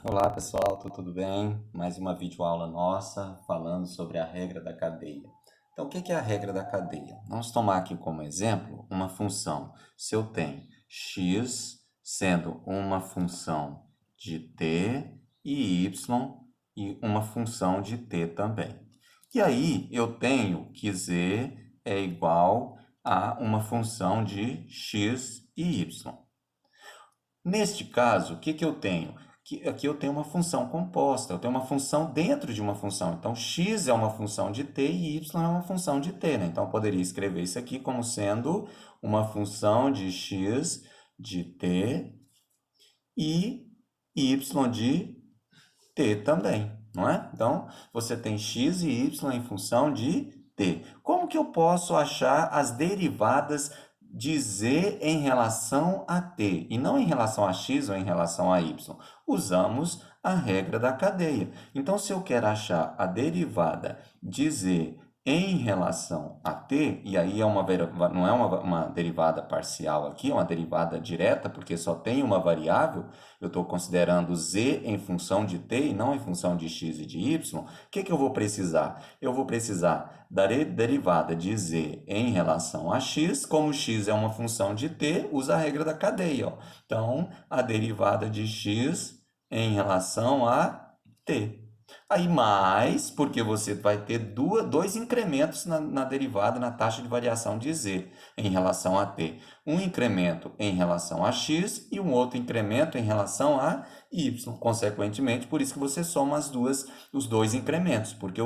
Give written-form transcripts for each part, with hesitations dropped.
Olá pessoal, tudo bem? Mais uma videoaula nossa falando sobre a regra da cadeia. Então, o que é a regra da cadeia? Vamos tomar aqui como exemplo uma função. Se eu tenho x sendo uma função de t e y e uma função de t também. E aí eu tenho que z é igual a uma função de x e y. Neste caso, o que eu tenho? Aqui eu tenho uma função composta, eu tenho uma função dentro de uma função. Então, x é uma função de t e y é uma função de t, né? Então, eu poderia escrever isso aqui como sendo uma função de x de t e y de t também, não é? Então, você tem x e y em função de t. Como que eu posso achar as derivadas de z em relação a t e não em relação a x ou em relação a y? Usamos a regra da cadeia. Então, se eu quero achar a derivada de z em relação a t, e aí não é uma derivada parcial aqui, é uma derivada direta, porque só tem uma variável, eu estou considerando z em função de t e não em função de x e de y, o que eu vou precisar? Eu vou precisar da derivada de z em relação a x, como x é uma função de t, usa a regra da cadeia. Ó. Então, a derivada de x em relação a t. Aí mais, porque você vai ter dois incrementos na derivada, na taxa de variação de z em relação a t. Um incremento em relação a x e um outro incremento em relação a y. Consequentemente, por isso que você soma os dois incrementos, porque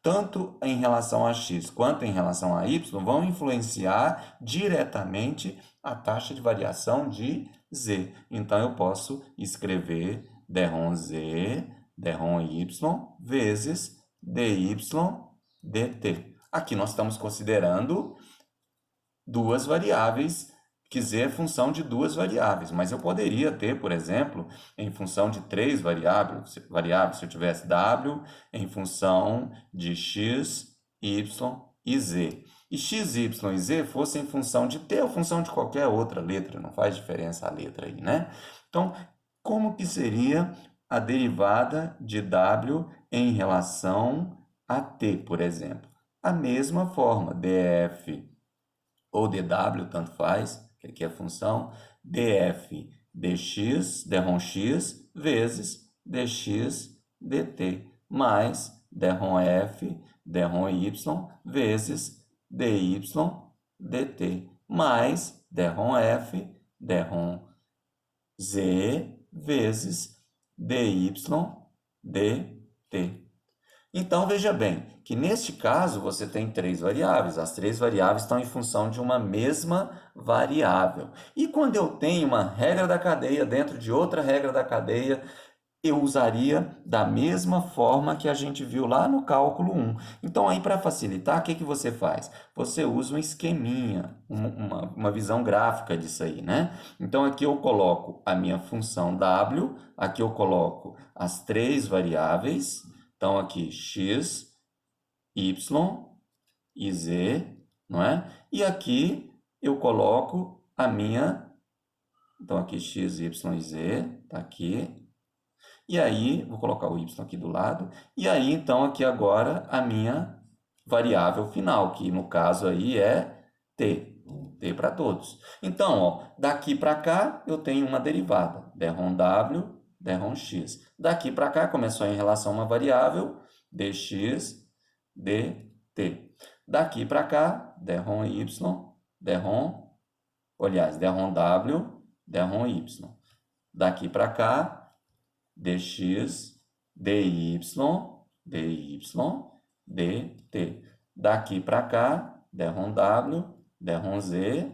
tanto em relação a x quanto em relação a y vão influenciar diretamente a taxa de variação de z. Então, eu posso escrever derrom z derrom y vezes dy dt. Aqui nós estamos considerando duas variáveis, que z é função de duas variáveis, mas eu poderia ter, por exemplo, em função de três variáveis, se eu tivesse w em função de x, y e z. E x, y e z fossem em função de t ou função de qualquer outra letra, não faz diferença a letra aí, né? Então, como que seria a derivada de w em relação a t, por exemplo? A mesma forma, df ou dw, tanto faz, que aqui é a função, df dx, derrom x, vezes dx dt, mais derrom f, derrom y, vezes dy dt, mais derrom f, derrom z, vezes dy dt. Então, veja bem que neste caso você tem três variáveis. As três variáveis estão em função de uma mesma variável. E quando eu tenho uma regra da cadeia dentro de outra regra da cadeia, eu usaria da mesma forma que a gente viu lá no cálculo 1. Então, aí para facilitar, o que você faz? Você usa um esqueminha, uma visão gráfica disso aí, né? Então, aqui eu coloco a minha função w, aqui eu coloco as três variáveis. Então, aqui x, y e z, não é? E aqui eu coloco a minha, então aqui x, y e z, tá aqui. E aí, vou colocar o y aqui do lado. E aí, então, aqui agora a minha variável final, que no caso aí é t. T para todos. Então, ó, daqui para cá eu tenho uma derivada. Derrom w, derrom x. Daqui para cá, como é só em relação a uma variável, dx, dt. Daqui para cá, derrom y, derrom, aliás, derrom w, derrom y. Daqui para cá, dx, dy, dy, dt. Daqui para cá, derrom w, derrom z.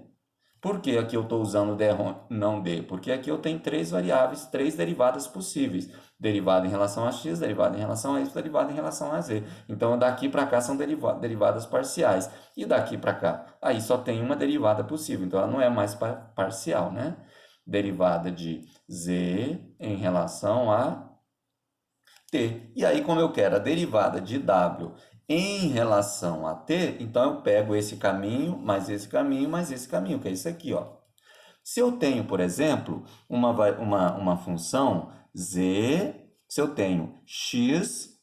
Por que aqui eu estou usando derrom não d? Porque aqui eu tenho três variáveis, três derivadas possíveis. Derivada em relação a x, derivada em relação a y, derivada em relação a z. Então, daqui para cá são derivadas parciais. E daqui para cá? Aí só tem uma derivada possível, então ela não é mais parcial, né? Derivada de z em relação a t. E aí, como eu quero a derivada de w em relação a t, então eu pego esse caminho, mais esse caminho, mais esse caminho, que é isso aqui, ó. Se eu tenho, por exemplo, uma função z, se eu tenho x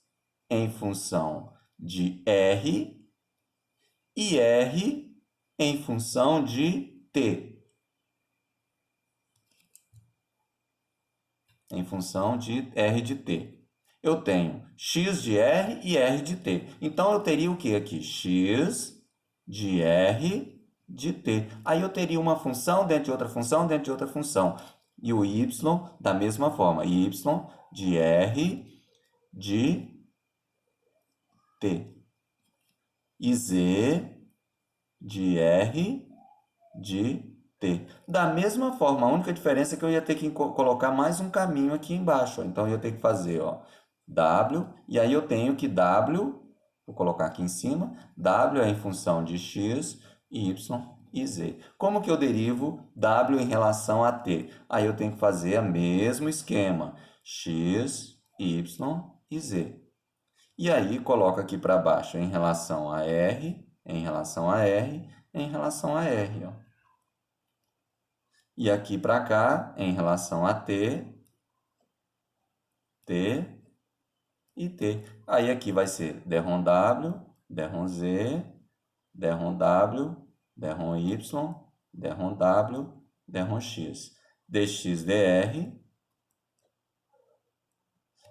em função de r e r em função de t. Em função de r de t. Eu tenho x de r e r de t. Então, eu teria o que aqui? X de r de t. Aí, eu teria uma função dentro de outra função, dentro de outra função. E o y da mesma forma. Y de r de t. E z de r de t. Da mesma forma, a única diferença é que eu ia ter que colocar mais um caminho aqui embaixo. Então, eu ia ter que fazer, ó, w, e aí eu tenho que w, vou colocar aqui em cima, w é em função de x, y e z. Como que eu derivo w em relação a t? Aí eu tenho que fazer o mesmo esquema, x, y e z. E aí, coloco aqui para baixo em relação a r, em relação a r, em relação a r, ó. E aqui para cá, em relação a t, t e t. Aí aqui vai ser derrom w, derrom z, derrom w, derrom y, derrom w, derrom x. dx dr.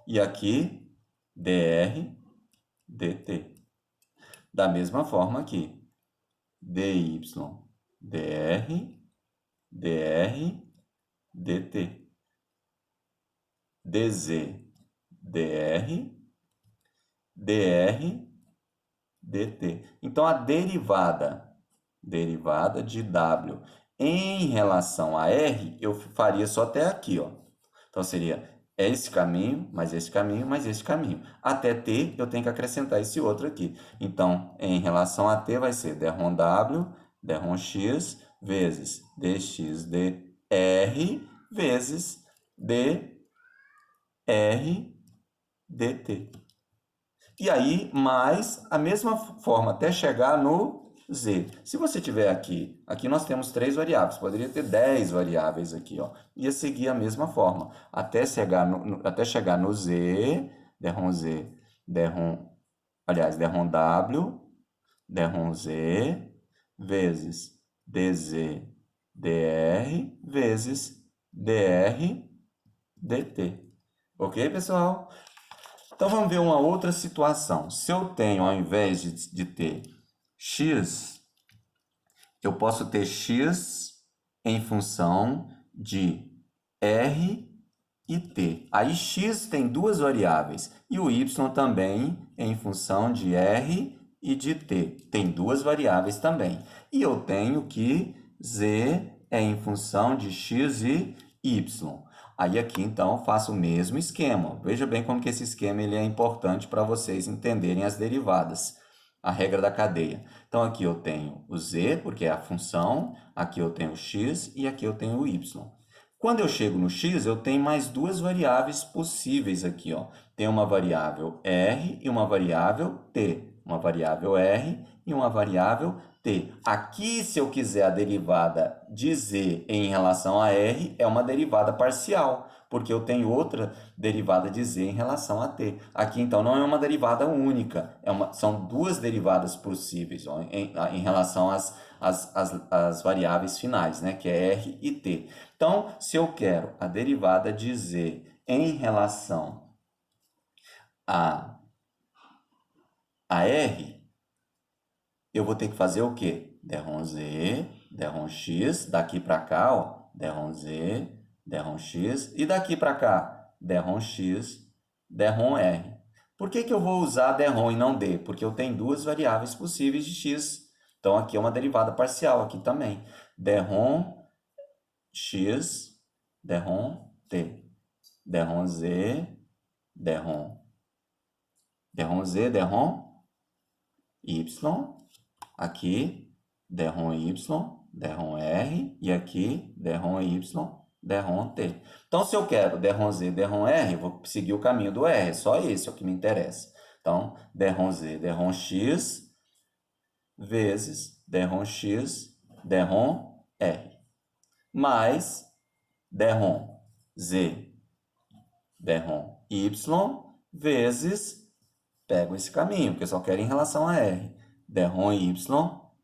E aqui, dr dt. Da mesma forma aqui, dy dr, dr dt. dz dr, dr dt. Então, a derivada de w em relação a r, eu faria só até aqui, ó. Então, seria esse caminho, mais esse caminho, mais esse caminho. Até t, eu tenho que acrescentar esse outro aqui. Então, em relação a t, vai ser derrom w, derrom x, vezes dx dr, vezes dr dt. E aí, mais a mesma forma, até chegar no z. Se você tiver aqui nós temos 3 variáveis, poderia ter 10 variáveis aqui, ó. Ia seguir a mesma forma, até chegar no z, derrom z, derrom w, derrom z, vezes dz dr, vezes dr dt. Ok, pessoal? Então, vamos ver uma outra situação. Se eu tenho, ao invés de ter x, eu posso ter x em função de r e t. Aí, x tem duas variáveis e o y também em função de r e de t. Tem duas variáveis também. E eu tenho que z é em função de x e y. Aí aqui, então, eu faço o mesmo esquema. Veja bem como que esse esquema ele é importante para vocês entenderem as derivadas, a regra da cadeia. Então, aqui eu tenho o z, porque é a função, aqui eu tenho o x e aqui eu tenho o y. Quando eu chego no x, eu tenho mais duas variáveis possíveis aqui, ó. Tem uma variável r e uma variável t. Uma variável r e uma variável t. Aqui, se eu quiser a derivada de z em relação a r, é uma derivada parcial, porque eu tenho outra derivada de z em relação a t. Aqui, então, não é uma derivada única, são duas derivadas possíveis, ó, em relação às variáveis finais, né, que é r e t. Então, se eu quero a derivada de z em relação a r, eu vou ter que fazer o quê? Derrom z, derrom x, daqui para cá, ó, derrom z, derrom x, e daqui para cá, derrom x, derrom r. Por que eu vou usar derrom e não d? Porque eu tenho duas variáveis possíveis de x. Então, aqui é uma derivada parcial, aqui também. Derrom x, derrom t. Derrom z, derrom z, derrom y. Aqui, derrom y, derrom r, e aqui, derrom y, derrom t. Então, se eu quero derrom z, derrom r, eu vou seguir o caminho do r, só esse é o que me interessa. Então, derrom z, derrom x, vezes derrom x, derrom r. mais derrom z, derrom y, vezes, pego esse caminho, porque eu só quero em relação a r. Derrom y,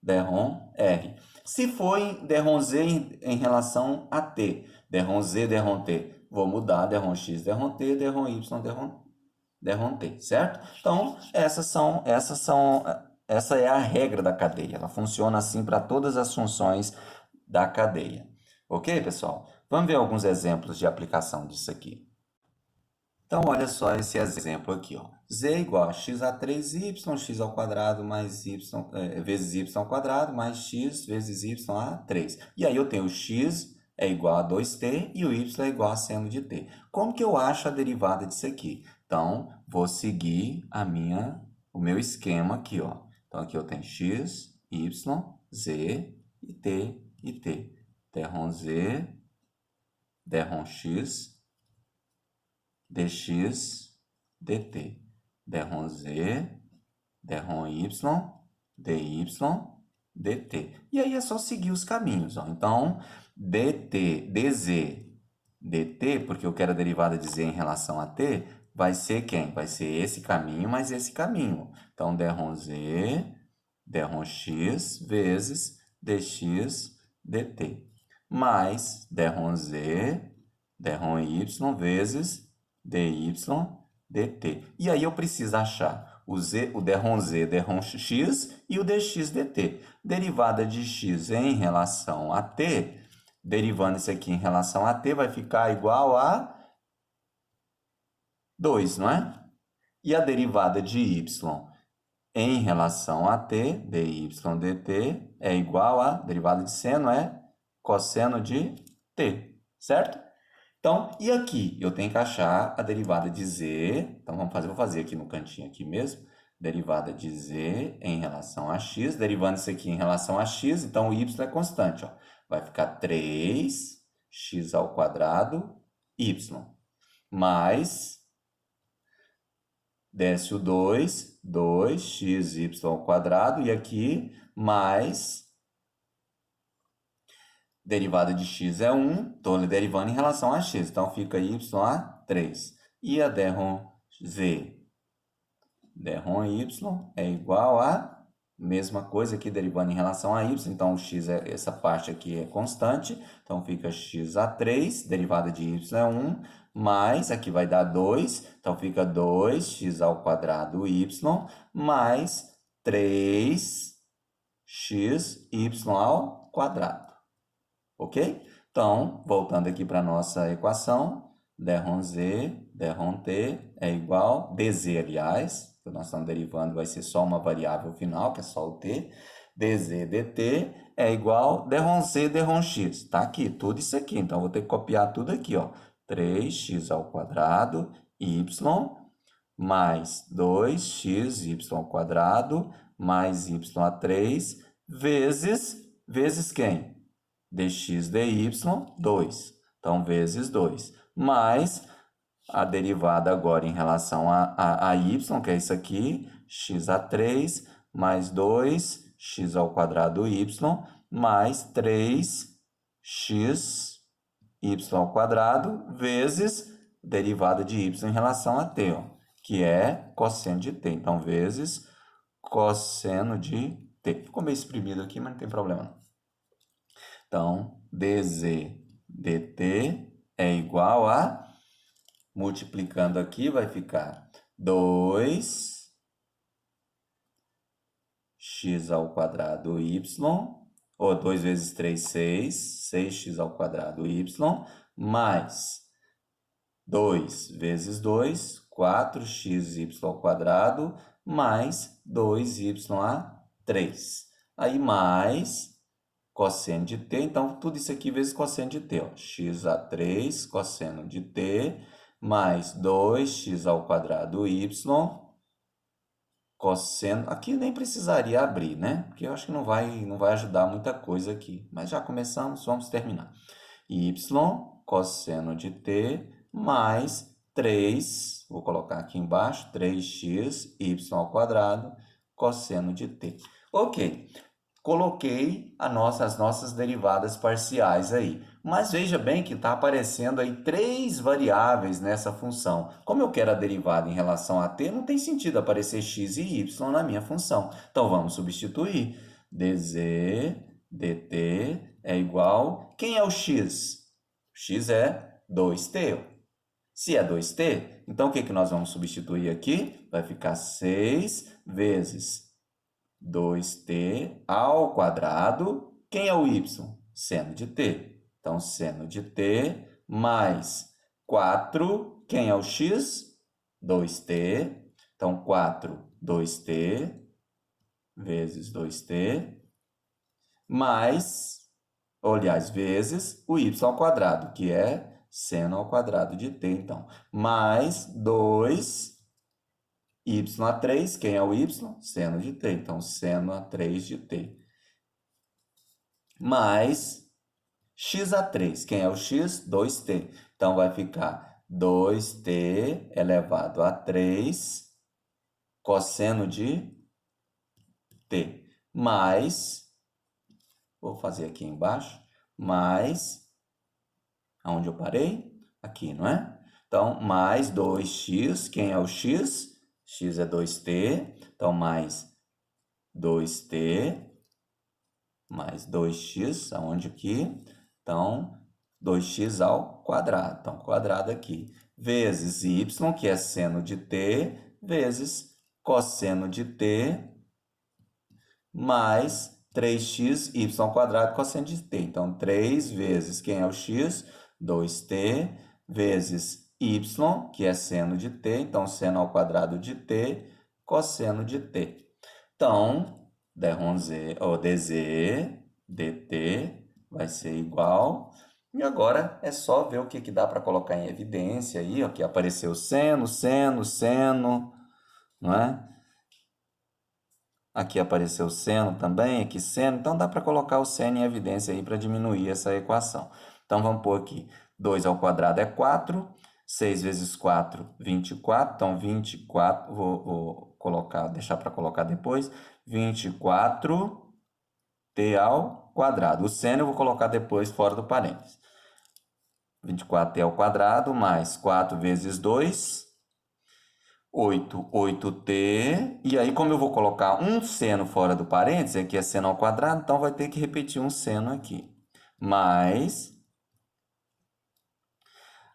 derrom r. Se for em derrom z em relação a t, derrom z, derrom t, vou mudar derrom x, derrom t, derrom y, derrom t, certo? Então, essa é a regra da cadeia. Ela funciona assim para todas as funções da cadeia. Ok, pessoal? Vamos ver alguns exemplos de aplicação disso aqui. Então, olha só esse exemplo aqui, ó. Z é igual a x a 3y, x ao quadrado mais y, vezes y ao quadrado, mais x vezes y a 3. E aí eu tenho o x é igual a 2t e o y é igual a seno de t. Como que eu acho a derivada disso aqui? Então, vou seguir o meu esquema aqui, ó. Então, aqui eu tenho x, y, z e t. Derrom z, derrom x, dx, dt. Derrom z, derrom y, dy, dt. E aí é só seguir os caminhos, ó. Então, dt, dz, dt, porque eu quero a derivada de z em relação a t, vai ser quem? Vai ser esse caminho mais esse caminho. Então, derrom z, derrom x, vezes dx, dt. Mais derrom z, derrom y, vezes dy, dt. E aí eu preciso achar o derrom z, derrom x e o dx, dt. Derivada de x em relação a t, derivando isso aqui em relação a t, vai ficar igual a 2, não é? E a derivada de y em relação a t, dy, dt, é igual a, derivada de seno é cosseno de t, certo? Então, e aqui? Eu tenho que achar a derivada de z. Então, vou fazer aqui no cantinho aqui mesmo. Derivada de z em relação a x. Derivando isso aqui em relação a x, então o y é constante, ó. Vai ficar 3x ao quadrado y. Mais, desce o 2, 2xy ao quadrado. E aqui, mais... derivada de x é 1, estou derivando em relação a x, então fica y a 3. E a derrom z, derrom y é igual a mesma coisa aqui, derivando em relação a y, então o x, essa parte aqui é constante, então fica x a 3, derivada de y é 1, mais, aqui vai dar 2, então fica 2x ao quadrado y, mais 3xy ao quadrado. Ok? Então, voltando aqui para a nossa equação, derrom z, derrom t é igual, dz, aliás, que nós estamos derivando, vai ser só uma variável final, que é só o t, dz, dt é igual, derrom z, derrom x. Está aqui, tudo isso aqui, então vou ter que copiar tudo aqui, ó. 3x ao quadrado, y, mais 2xy ao quadrado, mais y a 3, vezes quem? Dx, dy, 2. Então, vezes 2. Mais a derivada agora em relação a y, que é isso aqui, x a 3, mais 2x ao quadrado y, mais 3xy ao quadrado, vezes derivada de y em relação a t, ó, que é cosseno de t. Então, vezes cosseno de t. Ficou meio exprimido aqui, mas não tem problema não. Então, dz dt é igual a, multiplicando aqui, vai ficar 2x ao quadrado y, ou 2 vezes 3, 6, 6x ao quadrado y, mais 2 vezes 2, 4xy ao quadrado, mais 2y a 3. Aí, mais cosseno de t, então tudo isso aqui vezes cosseno de t, ó. X a 3 cosseno de t, mais 2x ao quadrado y, cosseno, aqui nem precisaria abrir, né? Porque eu acho que não vai ajudar muita coisa aqui, mas já começamos, vamos terminar. Y cosseno de t, mais 3, vou colocar aqui embaixo, 3x y ao quadrado, cosseno de t. Ok. coloquei as nossas derivadas parciais aí. Mas veja bem que está aparecendo aí 3 variáveis nessa função. Como eu quero a derivada em relação a t, não tem sentido aparecer x e y na minha função. Então, vamos substituir. dz dt é igual... Quem é o x? X é 2t. Se é 2t, então o que nós vamos substituir aqui? Vai ficar 6 vezes 2t ao quadrado. Quem é o y? Seno de t. Então, seno de t mais 4. Quem é o x? 2t. Então, 4, 2t vezes 2t mais, ou, aliás, vezes o y ao quadrado, que é seno ao quadrado de t. Então, mais 2 y a 3, quem é o y? Seno de t. Então, seno a 3 de t. Mais x a 3. Quem é o x? 2t. Então, vai ficar 2t elevado a 3 cosseno de t. Mais, vou fazer aqui embaixo, mais, aonde eu parei? Aqui, não é? Então, mais 2x. Quem é o x? X é 2t. Então, mais 2t mais 2x, aonde aqui? Então, 2x ao quadrado. Então, quadrado aqui. Vezes y, que é seno de t, vezes cosseno de t, mais 3x, y ao quadrado, cosseno de t. Então, 3 vezes, quem é o x? 2t, vezes y, que é seno de t. Então, seno ao quadrado de t, cosseno de t. Então, dz dt vai ser igual. E agora é só ver o que dá para colocar em evidência aí. Aqui apareceu seno, seno, seno, não é? Aqui apareceu seno também, aqui seno. Então, dá para colocar o seno em evidência aí para diminuir essa equação. Então, vamos pôr aqui 2 ao quadrado é 4. 6 vezes 4, 24. Então, 24, vou colocar, deixar para colocar depois. 24t ao quadrado. O seno eu vou colocar depois fora do parênteses. 24t ao quadrado mais 4 vezes 2, 8, 8t. E aí, como eu vou colocar um seno fora do parênteses, aqui é seno ao quadrado, então vai ter que repetir um seno aqui. Mais...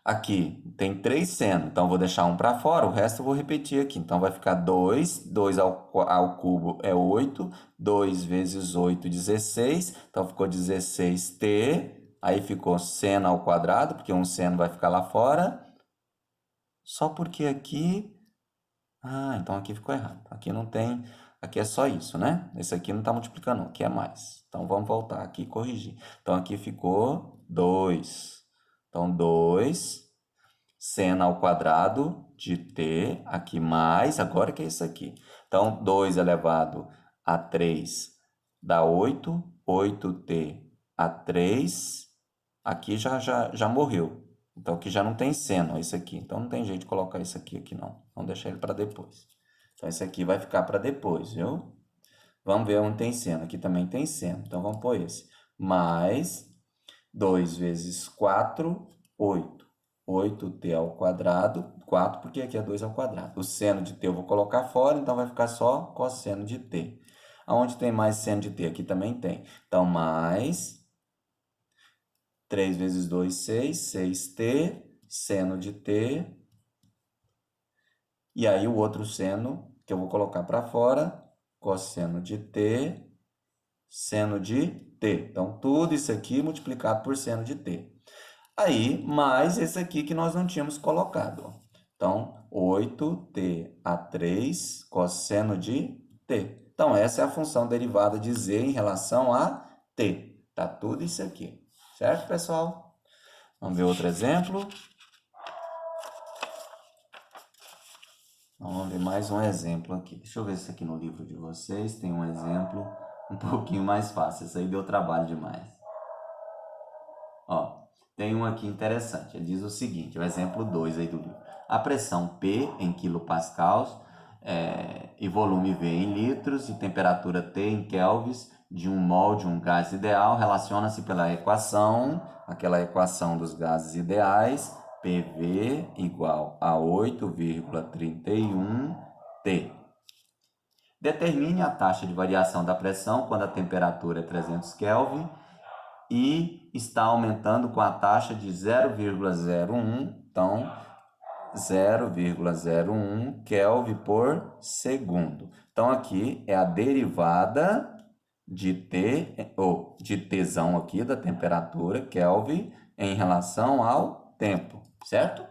Aqui tem 3 seno, então vou deixar um para fora, o resto eu vou repetir aqui. Então, vai ficar 2, 2 ao cubo é 8, 2 vezes 8, 16. Então, ficou 16t, aí ficou seno ao quadrado, porque um seno vai ficar lá fora. Só porque aqui... Ah, então aqui ficou errado. Aqui não tem... Aqui é só isso, né? Esse aqui não está multiplicando, aqui é mais. Então, vamos voltar aqui e corrigir. Então, aqui ficou 2. Então, 2 seno ao quadrado de t, aqui mais, agora que é isso aqui. Então, 2 elevado a 3 dá 8, 8t a 3, aqui já morreu. Então, aqui já não tem seno, isso aqui. Então, não tem jeito de colocar isso aqui não. Vamos deixar ele para depois. Então, esse aqui vai ficar para depois, viu? Vamos ver onde tem seno. Aqui também tem seno. Então, vamos pôr esse. Mais 2 vezes 4, 8. 8t ao quadrado, 4, porque aqui é 2 ao quadrado. O seno de t eu vou colocar fora, então vai ficar só cosseno de t. Aonde tem mais seno de t? Aqui também tem. Então, mais 3 vezes 2, 6, 6t, seno de t. E aí, o outro seno que eu vou colocar para fora, cosseno de t, seno de t. Então, tudo isso aqui multiplicado por seno de t. Aí, mais esse aqui que nós não tínhamos colocado. Então, 8t a 3 cosseno de t. Então, essa é a função derivada de z em relação a t. Tá tudo isso aqui. Certo, pessoal? Vamos ver outro exemplo. Vamos ver mais um exemplo aqui. Deixa eu ver se aqui no livro de vocês tem um exemplo um pouquinho mais fácil. Esse aí deu trabalho demais. Ó, tem um aqui interessante. Ele diz o seguinte, o exemplo 2 aí do livro. A pressão P em quilopascals e volume V em litros e temperatura T em kelvins de um mol de um gás ideal, relaciona-se pela equação, aquela equação dos gases ideais, PV igual a 8,31 T. Determine a taxa de variação da pressão quando a temperatura é 300 Kelvin e está aumentando com a taxa de 0,01, então 0,01 Kelvin por segundo. Então aqui é a derivada de T, ou de Tzão aqui, da temperatura, Kelvin, em relação ao tempo, certo?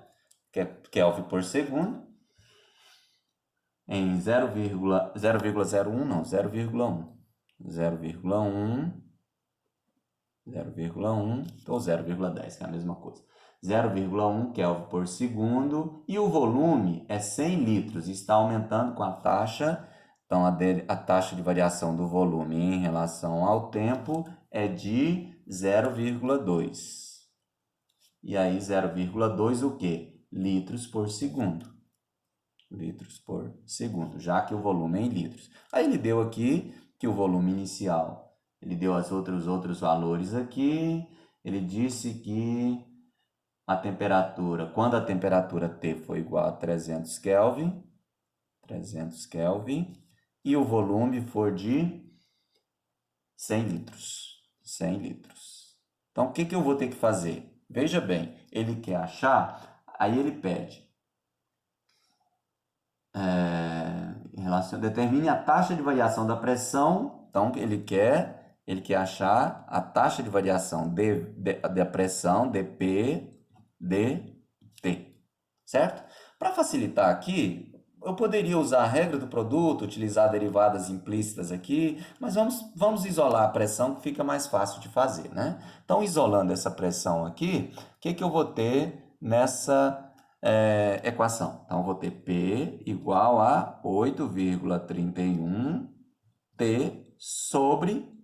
Kelvin por segundo, em 0,01, não, 0,1, 0,1, ou 0,10, que é a mesma coisa. 0,1 Kelvin por segundo, e o volume é 100 litros, está aumentando com a taxa. Então, a taxa de variação do volume em relação ao tempo é de 0,2. E aí, 0,2 o quê? Litros por segundo. Litros por segundo, já que o volume é em litros. Aí ele deu aqui que o volume inicial, ele deu os outros valores aqui. Ele disse que a temperatura, quando a temperatura T for igual a 300 Kelvin, e o volume for de 100 litros. 100 litros. Então, o que eu vou ter que fazer? Veja bem, ele quer achar, aí ele pede, determine a taxa de variação da pressão. Então, ele quer achar a taxa de variação da pressão, dP, dt, certo? Para facilitar aqui, eu poderia usar a regra do produto, utilizar derivadas implícitas aqui, mas vamos isolar a pressão, que fica mais fácil de fazer, né? Então, isolando essa pressão aqui, o que eu vou ter nessa equação? Então, eu vou ter P igual a 8,31 T sobre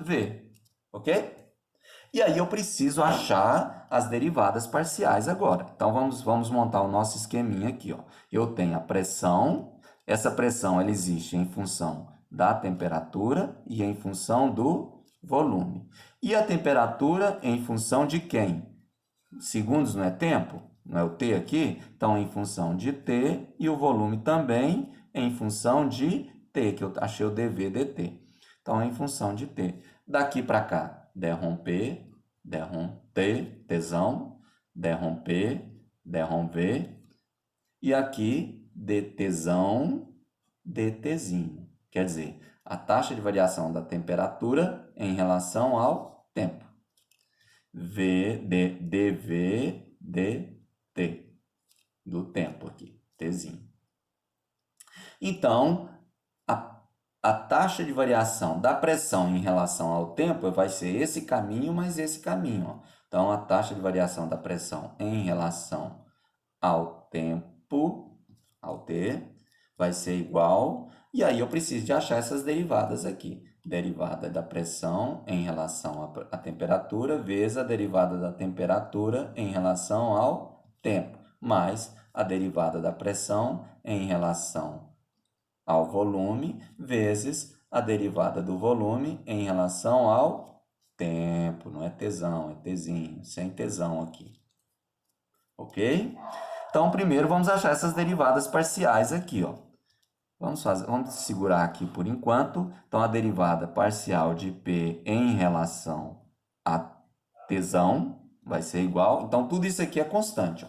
V, ok? E aí eu preciso achar as derivadas parciais agora. Então, vamos montar o nosso esqueminha aqui, ó. Eu tenho a pressão, essa pressão ela existe em função da temperatura e em função do volume. E a temperatura em função de quem? Segundos não é tempo? Não é o T aqui? Então, em função de T, e o volume também em função de T, que eu achei o dV dt. Então, em função de T. Daqui para cá, derromper, T, Tzão, derromper, V. E aqui, dTzão, dTzinho. Quer dizer, a taxa de variação da temperatura em relação ao tempo. dV, dt, do tempo aqui, Tzinho. Então, a taxa de variação da pressão em relação ao tempo vai ser esse caminho mais esse caminho, ó. Então, a taxa de variação da pressão em relação ao tempo, ao T, vai ser igual. E aí eu preciso de achar essas derivadas aqui. Derivada da pressão em relação à temperatura vezes a derivada da temperatura em relação ao tempo, mais a derivada da pressão em relação ao volume vezes a derivada do volume em relação ao tempo. Não é Tzão, é Tzinho, sem Tzão aqui. Ok? Então, primeiro vamos achar essas derivadas parciais aqui, ó. Vamos segurar aqui por enquanto. Então, a derivada parcial de P em relação a Tzão vai ser igual. Então, tudo isso aqui é constante, ó.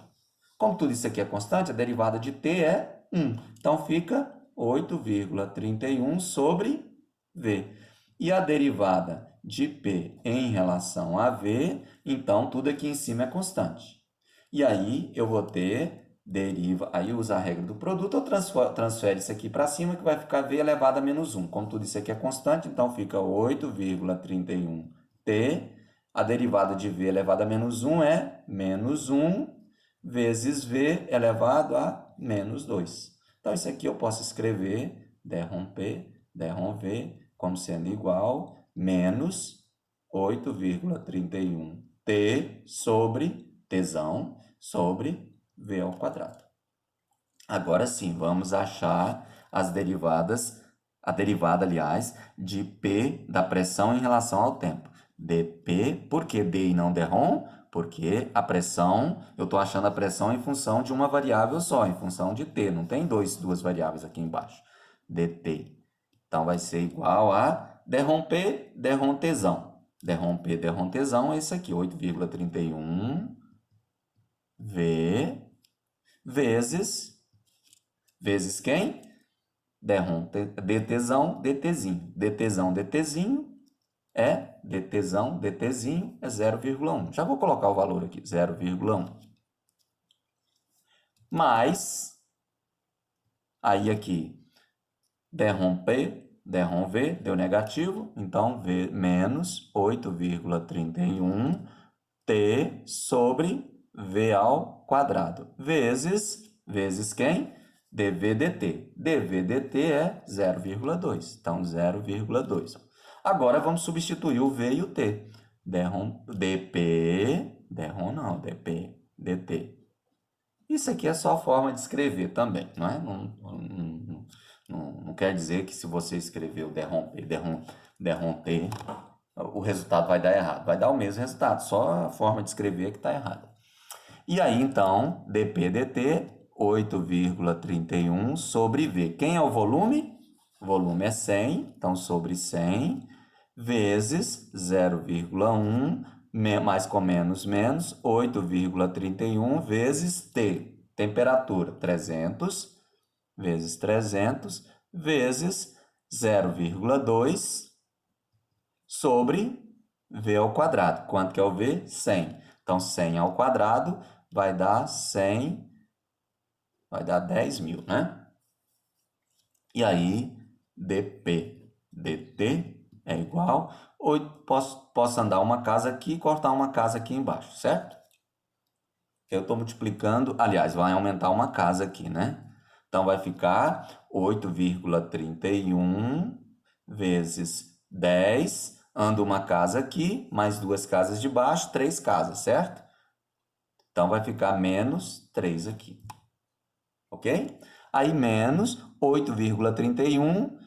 Como tudo isso aqui é constante, a derivada de T é 1. Então, fica 8,31 sobre V. E a derivada de P em relação a V, então, tudo aqui em cima é constante. E aí, eu vou ter aí usa a regra do produto, eu transfere isso aqui para cima, que vai ficar V elevado a menos 1. Como tudo isso aqui é constante, então fica 8,31 T. A derivada de V elevado a menos 1 é menos 1 vezes V elevado a menos 2. Então, isso aqui eu posso escrever derromper, V, como sendo igual menos 8,31 T sobre Tzão sobre V ao quadrado. Agora sim, vamos achar a derivada, aliás, de P da pressão em relação ao tempo. dP, por que D e não dρ? Porque a pressão, eu estou achando a pressão em função de uma variável só, em função de T, não tem duas variáveis aqui embaixo. dt. Então, vai ser igual a dρP, dρTzão. dρP, dρTzão é esse aqui, 8,31 V vezes quem? dTzão, dTzinho. dTzão, dTzinho é dTzão, dTzinho é 0,1. Já vou colocar o valor aqui, 0,1. Mais, aí aqui, dρP, dρV, deu negativo, então V menos 8,31 T sobre V ao quadrado, vezes quem? dV dt. dV dt é 0,2, então 0,2. Agora, vamos substituir o V e o T. dP, dP, dt. Isso aqui é só a forma de escrever também, não é? Não quer dizer que se você escrever o dρT, o resultado vai dar errado. Vai dar o mesmo resultado, só a forma de escrever que está errada. E aí, então, dP dt, 8,31 sobre V. Quem é o volume? O volume é 100, então sobre 100, vezes 0,1, mais com menos, 8,31 vezes T. Temperatura, 300, vezes 300, vezes 0,2 sobre V ao quadrado. Quanto que é o V? 100. Então, 100 ao quadrado vai dar 100, vai dar 10.000, né? E aí, dP dt é igual, posso andar uma casa aqui e cortar uma casa aqui embaixo, certo? Eu estou multiplicando, aliás, vai aumentar uma casa aqui, né? Então, vai ficar 8,31 vezes 10, ando uma casa aqui, mais duas casas de baixo, 3 casas, certo? Então, vai ficar menos 3 aqui, ok? Aí, menos 8,31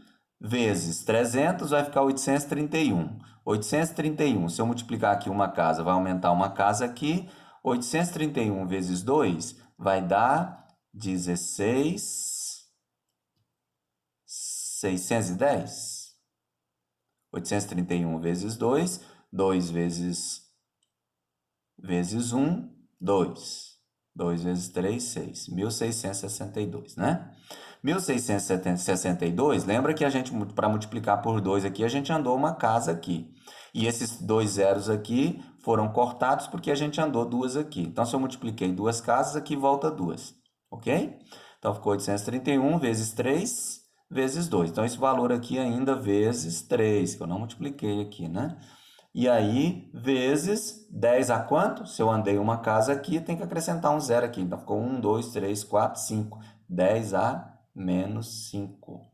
vezes 300 vai ficar 831. 831, se eu multiplicar aqui uma casa, vai aumentar uma casa aqui. 831 vezes 2 vai dar 16.610. 831 vezes 2, 2 vezes 1, 2. 2 vezes 3, 6. 1.662, né? 1.662, lembra que a gente, para multiplicar por 2 aqui, a gente andou uma casa aqui. E esses dois zeros aqui foram cortados porque a gente andou duas aqui. Então, se eu multipliquei duas casas, aqui volta duas, ok? Então, ficou 831 vezes 3 vezes 2. Então, esse valor aqui ainda vezes 3, que eu não multipliquei aqui, né? E aí, vezes 10 a quanto? Se eu andei uma casa aqui, tem que acrescentar um zero aqui. Então, ficou 1, 2, 3, 4, 5. 10 a menos 5.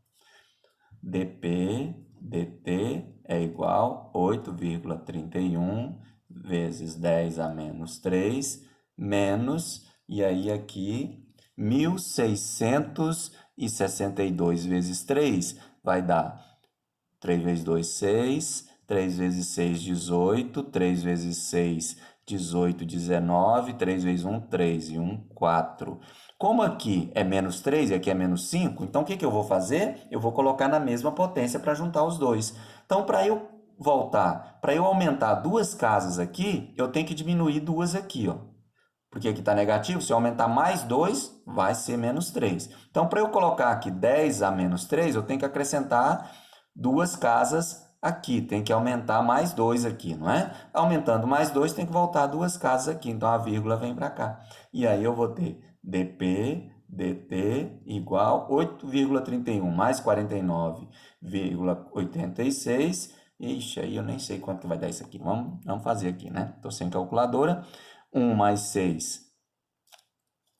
dP dt é igual a 8,31 vezes 10 a menos 3, menos, e aí aqui, 1.662 vezes 3 vai dar 3 vezes 2, 6, 3 vezes 6, 18, 3 vezes 6, 18, 19, 3 vezes 1, 3, e 1, 4. Como aqui é menos 3 e aqui é menos 5, então o que eu vou fazer? Eu vou colocar na mesma potência para juntar os dois. Então, para eu voltar, para eu aumentar duas casas aqui, eu tenho que diminuir duas aqui, ó. Porque aqui está negativo, se eu aumentar mais 2, vai ser menos 3. Então, para eu colocar aqui 10 a menos 3, eu tenho que acrescentar duas casas aqui, tem que aumentar mais 2 aqui, não é? Aumentando mais 2, tem que voltar duas casas aqui, então a vírgula vem para cá. E aí eu vou ter dP dt igual 8,31 mais 49,86. Ixi, aí eu nem sei quanto que vai dar isso aqui. Vamos fazer aqui, né? Estou sem calculadora. 1 mais 6,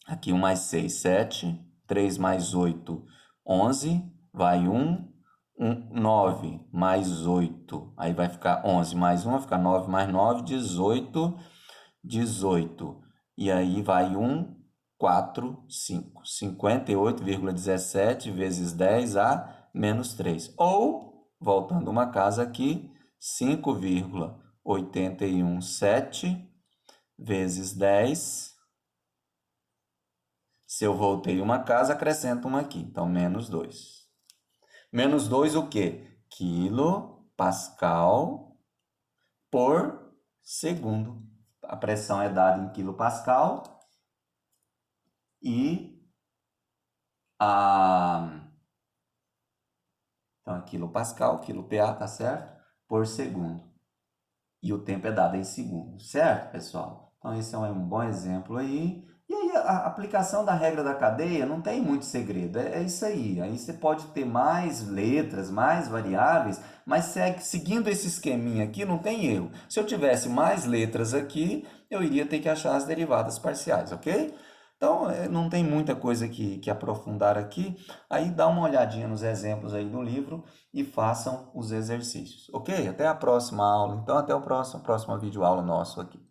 aqui 1 mais 6, 7. 3 mais 8, 11. Vai 1. 9 mais 8, aí vai ficar 11 mais 1, vai ficar 9 mais 9, 18, 18. E aí vai 1, 4, 5. 58,17 vezes 10 a menos 3. Ou, voltando uma casa aqui, 5,817 vezes 10. Se eu voltei uma casa, acrescento uma aqui. Então, menos 2. Menos 2 o quê? Quilopascal por segundo. A pressão é dada em quilopascal e então, é quilopascal, quilo-PA, tá certo? Por segundo. E o tempo é dado em segundos, certo, pessoal? Então, esse é um bom exemplo aí. E aí, a aplicação da regra da cadeia não tem muito segredo, é isso aí. Aí você pode ter mais letras, mais variáveis, mas seguindo esse esqueminha aqui, não tem erro. Se eu tivesse mais letras aqui, eu iria ter que achar as derivadas parciais, ok? Então, não tem muita coisa que aprofundar aqui. Aí dá uma olhadinha nos exemplos aí do livro e façam os exercícios, ok? Até a próxima aula. Então, até o próximo videoaula nosso aqui.